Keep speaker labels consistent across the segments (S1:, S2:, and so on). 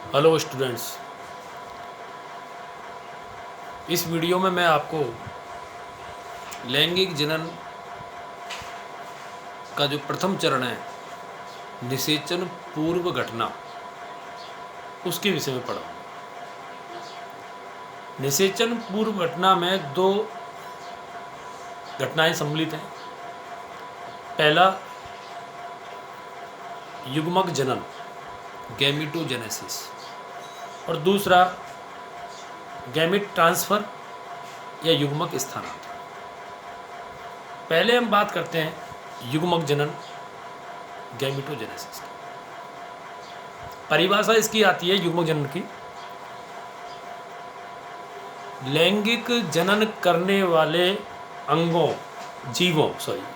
S1: Hello students, इस video में मैं आपको लैंगिक जनन का जो प्रथम चरण है, निषेचन पूर्व घटना, उसके विषय में पढ़ाऊँगा। निषेचन पूर्व घटना में दो घटनाएं सम्मिलित हैं। पहला युग्मक जनन, गैमिटोजेनेसिस, और दूसरा गैमिट ट्रांसफ़र या युग्मक स्थानांतरण। पहले हम बात करते हैं युग्मक जनन, गैमिटोजेनेसिस की। परिभाषा इसकी आती है युग्मक जनन की, लैंगिक जनन करने वाले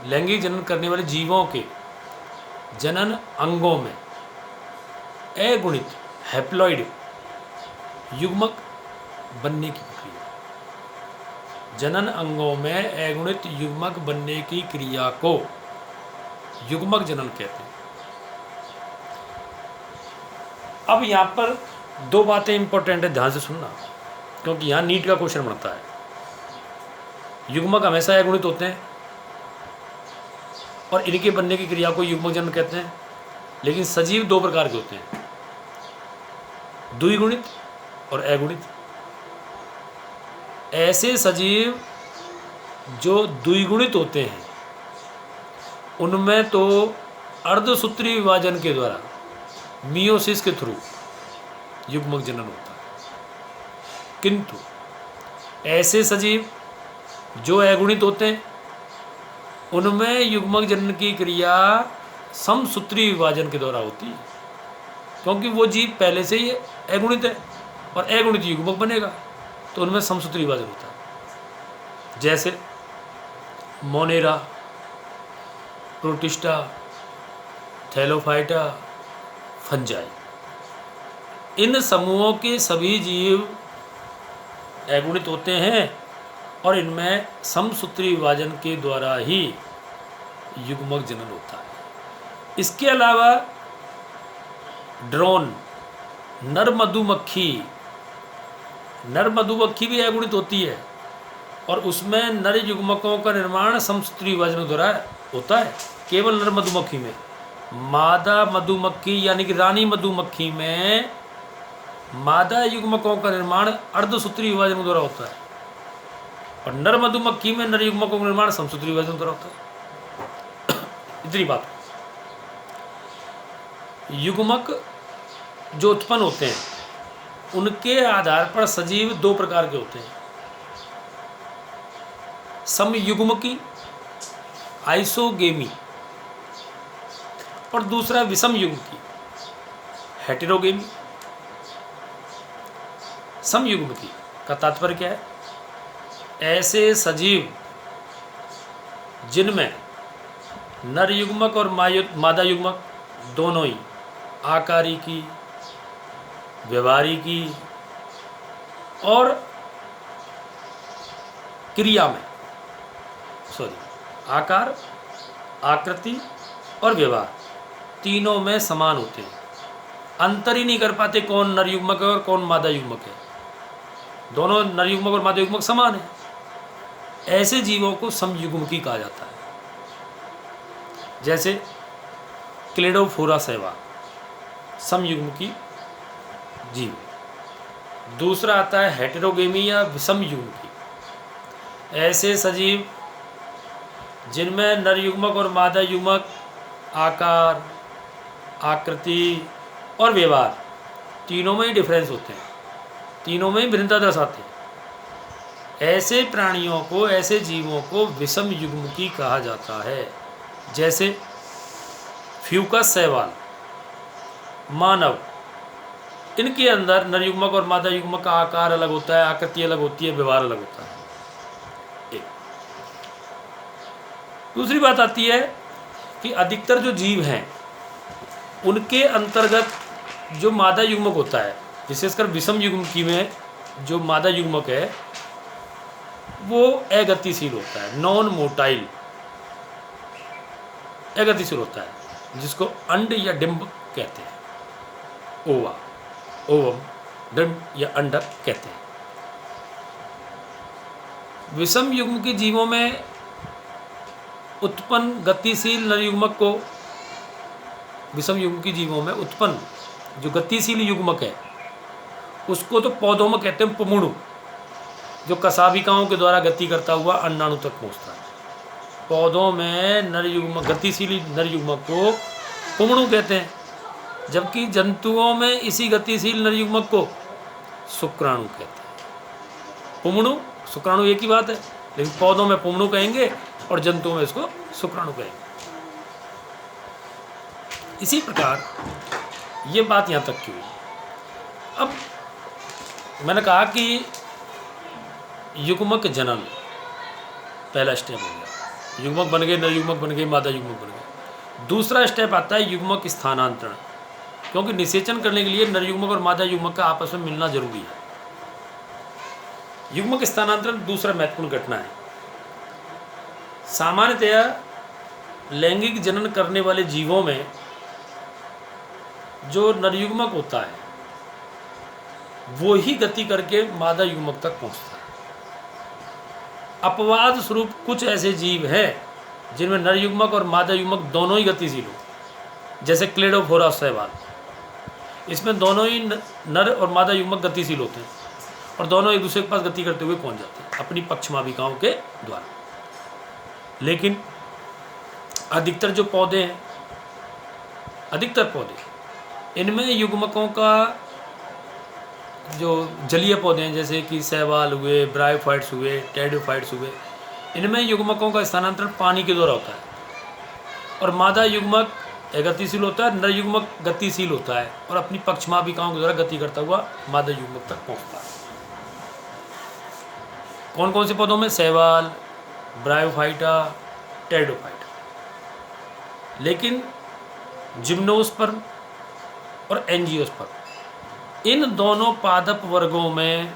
S1: लैंगिक जनन करने वाले जीवों के जनन अंगों में अगुणित हैप्लॉइड युग्मक बनने की प्रक्रिया। जनन अंगों में अगुणित युग्मक बनने की क्रिया को युग्मक जनन कहते हैं। अब यहाँ पर दो बातें इंपॉर्टेंट है, ध्यान से सुनना, क्योंकि यहाँ नीट का क्वेश्चन बनता है। युग्मक हमेशा अगुणित होते हैं और इनके बनने की क्रिया को युग्मक जनन कहते हैं। लेकिन सजीव दो प्रकार के होते हैं, द्विगुणित और अगुणित। ऐसे सजीव जो द्विगुणित होते हैं उनमें तो अर्धसूत्री विभाजन के द्वारा, मियोसिस के थ्रू युग्मक जनन होता है। किंतु ऐसे सजीव जो अगुणित होते हैं उनमें युग्मक जनन की क्रिया समसूत्री विभाजन के द्वारा होती है, क्योंकि वो जीव पहले से ही अगुणित है और अगुणित युग्मक बनेगा, तो उनमें समसूत्री विभाजन होता है। जैसे मोनेरा, प्रोटिस्टा, थैलोफाइटा, फंजाई, इन समूहों के सभी जीव अगुणित होते हैं और इनमें समसूत्री विभाजन के द्वारा ही युग्मक जनन होता है। इसके अलावा ड्रोन, नर मधुमक्खी भी अगुणित होती है और उसमें नर युग्मकों का निर्माण समसूत्री विभाजन के द्वारा होता है। केवल नर मधुमक्खी में, मादा मधुमक्खी यानी कि रानी मधुमक्खी में मादा युग्मकों का निर्माण अर्धसूत्री विभाजन के द्वारा होता है और नर मधुमक्खी में नर युग्मकों का निर्माण समसूत्री विभाजन द्वारा होता है। इतनी बात। युग्मक जो उत्पन्न होते हैं उनके आधार पर सजीव दो प्रकार के होते हैं, समयुग्मकी, आइसोगेमी, और दूसरा विषम युग्मकी, हेटेरोगेमी। समयुग्मकी का तात्पर्य क्या है? ऐसे सजीव जिनमें नर युग्मक और मादा युग्मक दोनों ही आकारिकी, व्यवहारिकी और क्रिया में, आकार, आकृति और व्यवहार तीनों में समान होते हैं। अंतर ही नहीं कर पाते कौन नर युग्मक है और कौन मादा युग्मक है। दोनों नर युग्मक और मादा युग्मक समान है। ऐसे जीवों को समयुग्मकी कहा जाता है। जैसे क्लेडोफोरा सहवाग समयुग्मकी जीव। दूसरा आता है हेटेरोगेमी या विषम युग्मकी। ऐसे सजीव जिनमें नर युग्मक और मादा युग्मक आकार, आकृति और व्यवहार तीनों में ही डिफरेंस होते हैं, तीनों में ही भिन्नता दर्शाते हैं। ऐसे प्राणियों को, ऐसे जीवों को विषम युग्मकी कहा जाता है। जैसे फ्यूकस शैवाल, मानव, इनके अंदर नर युग्मक और मादा युग्मक का आकार अलग होता है, आकृति अलग होती है, व्यवहार अलग होता है। एक दूसरी बात आती है कि अधिकतर जो जीव हैं उनके अंतर्गत जो मादा युग्मक होता है, विशेषकर विषम युग्मकी में जो मादा युग्मक है वो अगतिशील होता है, नॉन मोटाइल, अगतिशील होता है, जिसको अंड या डिंब कहते हैं, ओवा। ओवम, डिंब या अंडक कहते हैं। विषम युग्म के जीवों में उत्पन्न गतिशील नर युग्मक को, विषम युग्म के जीवों में उत्पन्न जो गतिशील युग्मक है उसको तो पौधों में कहते हैं पुमणु, जो कशाभिकाओं के द्वारा गति करता हुआ अंडाणु तक पहुंचता है। पौधों में नर युग्म, गतिशील नर युग्मक को पुमणु कहते हैं, जबकि जंतुओं में इसी गतिशील नर युग्मक को शुक्राणु कहते हैं। पुमणु शुक्राणु एक ही बात है, लेकिन पौधों में पुमणु कहेंगे और जंतुओं में इसको शुक्राणु कहेंगे। इसी प्रकार ये बात यहाँ तक की हुई। अब मैंने कहा कि युग्मक जनन पहला स्टेप हो गया, युग्मक बन गए, नर युग्मक बन गए, मादा युग्मक बन गए। दूसरा स्टेप आता है युग्मक स्थानांतरण, क्योंकि निषेचन करने के लिए नर युग्मक और मादा युग्मक का आपस में मिलना जरूरी है। युग्मक स्थानांतरण दूसरा महत्वपूर्ण घटना है। सामान्यतया लैंगिक जनन करने वाले जीवों में जो नर युग्मक होता है वो ही गति करके मादा युग्मक तक पहुंचता है। अपवाद स्वरूप कुछ ऐसे जीव हैं जिनमें नर युग्मक और मादा युग्मक दोनों ही गतिशील हो, जैसे क्लेडोफोरा शैवाल। इसमें दोनों ही नर और मादा युग्मक गतिशील होते हैं और दोनों एक दूसरे के पास गति करते हुए पहुंच जाते हैं अपनी पक्षमाभिकाओं के द्वारा। लेकिन अधिकतर जो पौधे हैं, अधिकतर पौधे, इनमें युग्मकों का, जो जलीय पौधे हैं जैसे कि शैवाल हुए, ब्रायोफाइट्स हुए, टेरिडोफाइट्स हुए, इनमें युग्मकों का स्थानांतरण पानी के द्वारा होता है और मादा युग्मक गतिशील होता है, नर युग्मक गतिशील होता है और अपनी पक्षमाभिकाओं के द्वारा गति करता हुआ मादा युग्मक तक पहुंचता है। कौन कौन से पौधों में? शैवाल, ब्रायोफाइटा, टेरिडोफाइटा। लेकिन जिम्नोस्पर्म और एंजियोस्पर्म, इन दोनों पादप वर्गों में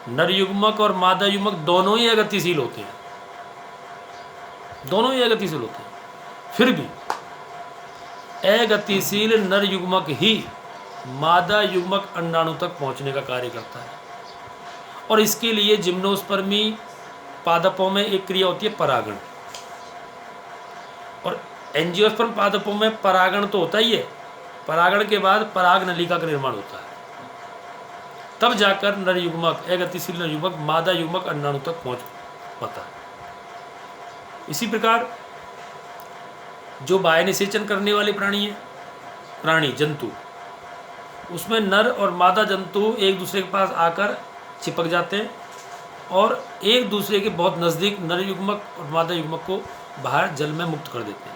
S1: नर युग्मक और मादा युग्मक दोनों ही अगतिशील होते हैं, दोनों ही अगतिशील होते हैं। फिर भी अगतिशील नर युग्मक ही मादा युग्मक अंडाणु तक पहुंचने का कार्य करता है और इसके लिए जिम्नोस्पर्मी पादपों में एक क्रिया होती है परागण, और एंजियोस्पर्म पादपों में परागण तो होता ही है, परागण के बाद पराग नलिका का निर्माण होता है, तब जाकर नर युग्मक, अगतिशील नर युग्मक मादा युग्मक अंडाणु तक पहुंच पाता है। इसी प्रकार जो बाह्य निषेचन करने वाले प्राणी हैं, प्राणी जंतु, उसमें नर और मादा जंतु एक दूसरे के पास आकर चिपक जाते हैं और एक दूसरे के बहुत नज़दीक नर युग्मक और मादा युग्मक को बाहर जल में मुक्त कर देते हैं।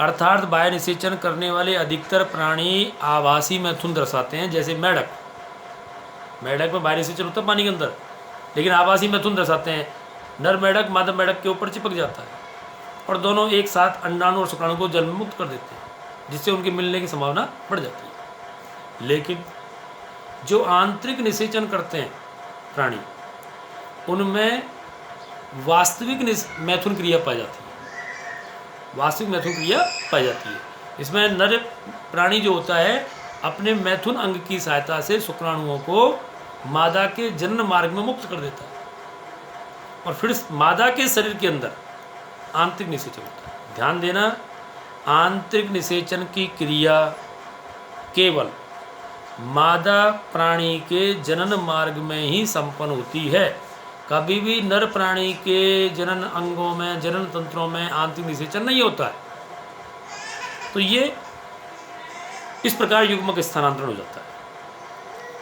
S1: अर्थात बाह्य निषेचन करने वाले अधिकतर प्राणी आभासी मैथुन दर्शाते हैं, जैसे मेढक, मेढक में बाह्य निषेचन होता है पानी के अंदर, लेकिन आभासी मैथुन दर्शाते हैं। नर मेढक मादा मेढक के ऊपर चिपक जाता है और दोनों एक साथ अंडाणु और शुक्राणु को जल में मुक्त कर देते हैं, जिससे उनके मिलने की संभावना बढ़ जाती है। लेकिन जो आंतरिक निषेचन करते हैं प्राणी, उनमें वास्तविक मैथुन क्रिया पाई जाती है, वास्तविक मैथुन क्रिया पाई जाती है। इसमें नर प्राणी जो होता है अपने मैथुन अंग की सहायता से शुक्राणुओं को मादा के जनन मार्ग में मुक्त कर देता है और फिर मादा के शरीर के अंदर आंतरिक निषेचन होता है। ध्यान देना, आंतरिक निषेचन की क्रिया केवल मादा प्राणी के जनन मार्ग में ही संपन्न होती है। कभी भी नर प्राणी के जनन अंगों में, जनन तंत्रों में आंतरिक निषेचन नहीं होता है। तो ये इस प्रकार युग्मक स्थानांतरण हो जाता है।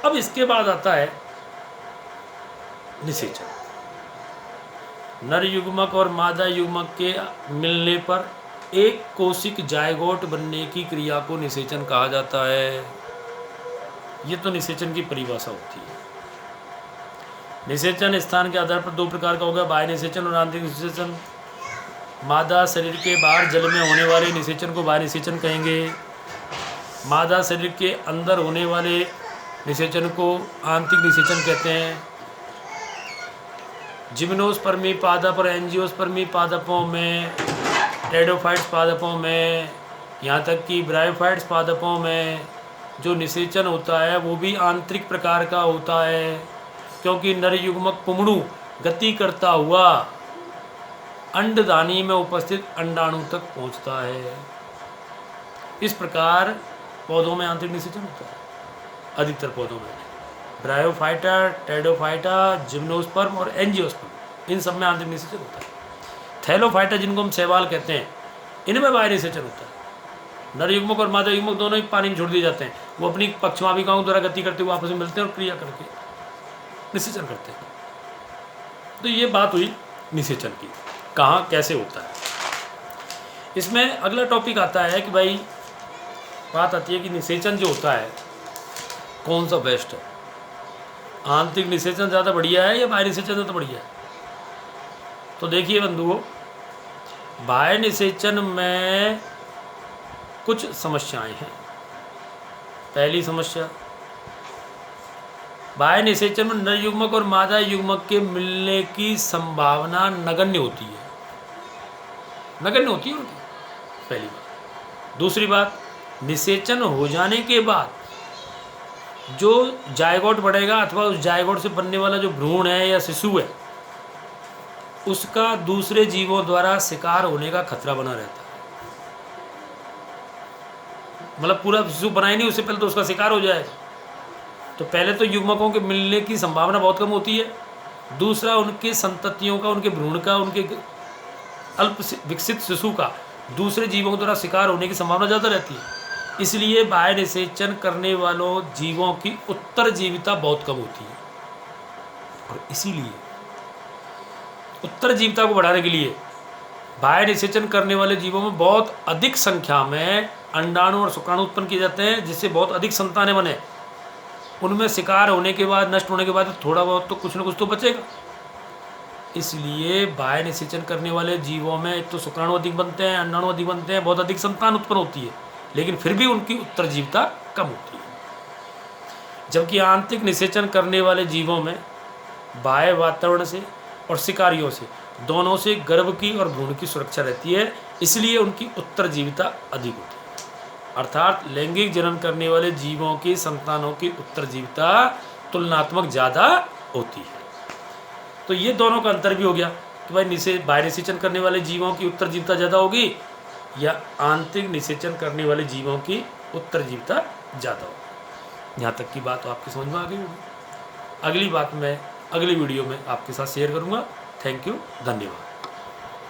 S1: अब इसके बाद आता है निषेचन। नर युग्मक और मादा युग्मक के मिलने पर एक कोशिक जायगोट बनने की क्रिया को निषेचन कहा जाता है। ये तो निषेचन की परिभाषा होती है। निषेचन स्थान के आधार पर दो प्रकार का होगा, बाह्य निषेचन और आंतरिक निषेचन। मादा शरीर के बाहर जल में होने वाले निषेचन को बाह्य निषेचन कहेंगे। मादा शरीर के अंदर होने वाले निषेचन को आंतरिक निषेचन कहते हैं। जिम्नोस्पर्मी पादप और एंजियोस्पर्मी पादपों में, टेरिडोफाइट्स पादपों में, यहाँ तक कि ब्रायोफाइट्स पादपों में जो निषेचन होता है वो भी आंतरिक प्रकार का होता है, क्योंकि नर युग्मक पुंगड़ू गति करता हुआ अंडदानी में उपस्थित अंडाणु तक पहुंचता है। इस प्रकार पौधों में आंतरिक निषेचन होता है, अधिकतर पौधों में। ब्रायोफाइटा, टेडोफाइटा, जिम्नोस्पर्म और एंजियोस्पर्म, इन सब में आंतरिक निषेचन होता है। थैलोफाइटा, जिनको हम शैवाल कहते हैं, इनमें बाह्य निषेचन होता है। नर युग्मक और मादा युग्मक दोनों ही पानी में छोड़ दिए जाते हैं। वो अपनी पक्षवाभिकाओं द्वारा गति करते हुए आपस में मिलते हैं और क्रिया करके निषेचन करते हैं। तो ये बात हुई निषेचन की, कहाँ कैसे होता है। इसमें अगला टॉपिक आता है कि भाई बात आती है कि निषेचन जो होता है कौन सा बेस्ट है, आंतरिक निषेचन ज़्यादा बढ़िया है या बाह्य निषेचन ज़्यादा बढ़िया है। तो देखिए बंधुओं, बाह्य निषेचन में कुछ समस्याएं हैं। पहली समस्या, बाह्य निषेचन में नर युग्मक और मादा युग्मक के मिलने की संभावना नगण्य होती है, नगण्य होती है उनकी, पहली बात। दूसरी बात, निषेचन हो जाने के बाद जो जायगोट बढ़ेगा अथवा उस जायगोट से बनने वाला जो भ्रूण है या शिशु है, उसका दूसरे जीवों द्वारा शिकार होने का खतरा बना रहता है। मतलब पूरा शिशु बनाए नहीं, उससे पहले तो उसका शिकार हो जाएगा। तो पहले तो युग्मकों के मिलने की संभावना बहुत कम होती है, दूसरा उनके संततियों का, उनके भ्रूण का, उनके अल्प विकसित शिशु का दूसरे जीवों द्वारा शिकार होने की संभावना ज़्यादा रहती है। इसलिए बाह्य निषेचन करने वालों जीवों की उत्तरजीविता बहुत कम होती है। और इसीलिए उत्तरजीविता को बढ़ाने के लिए बाह्य निषेचन करने वाले जीवों में बहुत अधिक संख्या में अंडाणु और शुक्राणु उत्पन्न किए जाते हैं, जिससे बहुत अधिक संतानें बने। उनमें शिकार होने के बाद, नष्ट होने के बाद थोड़ा बहुत तो कुछ न कुछ तो बचेगा। इसलिए बाह्य निषेचन करने वाले जीवों में एक तो शुक्राणु अधिक बनते हैं, अंडाणु अधिक बनते हैं, बहुत अधिक संतान उत्पन्न होती है, लेकिन फिर भी उनकी उत्तरजीविता कम होती है। जबकि आंतरिक निषेचन करने वाले जीवों में बाह्य वातावरण से और शिकारियों से दोनों से गर्भ की और भ्रूण की सुरक्षा रहती है, इसलिए उनकी उत्तरजीविता अधिक होती है। अर्थात लैंगिक जनन करने वाले जीवों की संतानों की उत्तरजीविता तुलनात्मक ज़्यादा होती है। तो ये दोनों का अंतर भी हो गया कि भाई बाह्य निषेचन करने वाले जीवों की उत्तरजीविता ज़्यादा होगी या आंतरिक निषेचन करने वाले जीवों की उत्तरजीविता ज़्यादा होगी। यहाँ तक की बात तो आपकी समझ में आ गई होगी। अगली बात मैं अगली वीडियो में आपके साथ शेयर करूँगा। थैंक यू, धन्यवाद।